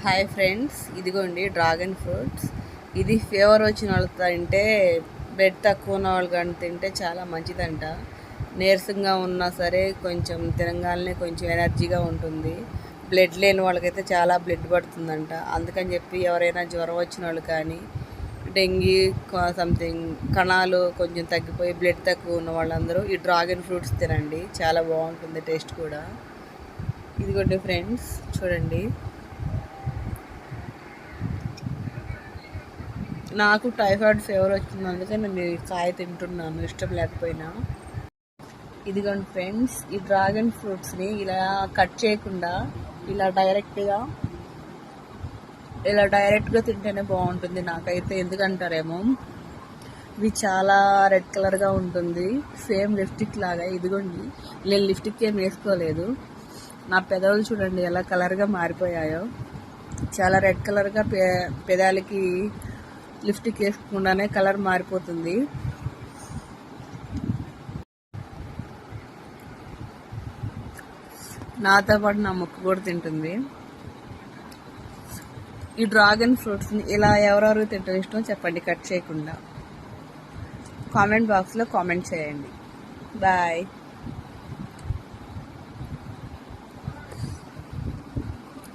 Hi friends, ఇదిగోండి dragon fruits. ఇది fever వచ్చిన వాళ్ళు తింటే, బ్లడ్ తక్కువ ఉన్న వాళ్ళు కానీ తింటే చాలా మంచిదంట. నీరసంగా ఉన్నా సరే కొంచెం తినగానే కొంచెం ఎనర్జీగా ఉంటుంది. బ్లడ్ లేని వాళ్ళకైతే చాలా బ్లడ్ పడుతుందంట. అందుకని చెప్పి ఎవరైనా జ్వరం వచ్చిన వాళ్ళు కానీ, డెంగీ సంథింగ్ కణాలు కొంచెం తగ్గిపోయి బ్లడ్ తక్కువ ఉన్న వాళ్ళందరూ ఈ డ్రాగన్ ఫ్రూట్స్ తినండి. చాలా బాగుంటుంది టేస్ట్ కూడా. ఇదిగోండి ఫ్రెండ్స్, చూడండి. నాకు టైఫాయిడ్ ఫీవర్ వచ్చింది, అందుకే నేను ఈ కాయ తింటున్నాను ఇష్టం లేకపోయినా. ఇదిగోండి ఫ్రెండ్స్, ఈ డ్రాగన్ ఫ్రూట్స్ని ఇలా కట్ చేయకుండా ఇలా డైరెక్ట్గా తింటేనే బాగుంటుంది నాకైతే. ఎందుకంటారేమో ఇవి చాలా రెడ్ కలర్గా ఉంటుంది, సేమ్ లిప్స్టిక్ లాగా. ఇదిగోండి, నేను లిప్స్టిక్ ఏం వేసుకోలేదు. నా పెదవులు చూడండి ఎలా కలర్గా మారిపోయాయో. చాలా రెడ్ కలర్గా పెదాలకి లిప్స్టిక్ వేసుకుండానే కలర్ మారిపోతుంది. నాతో పాటు నా ముక్కు కూడా తింటుంది. ఈ డ్రాగన్ ఫ్రూట్స్ని ఇలా ఎవరెవరు తింటారు ఇష్టం చెప్పండి, కట్ చేయకుండా. కామెంట్ బాక్స్లో కామెంట్ చేయండి. బాయ్.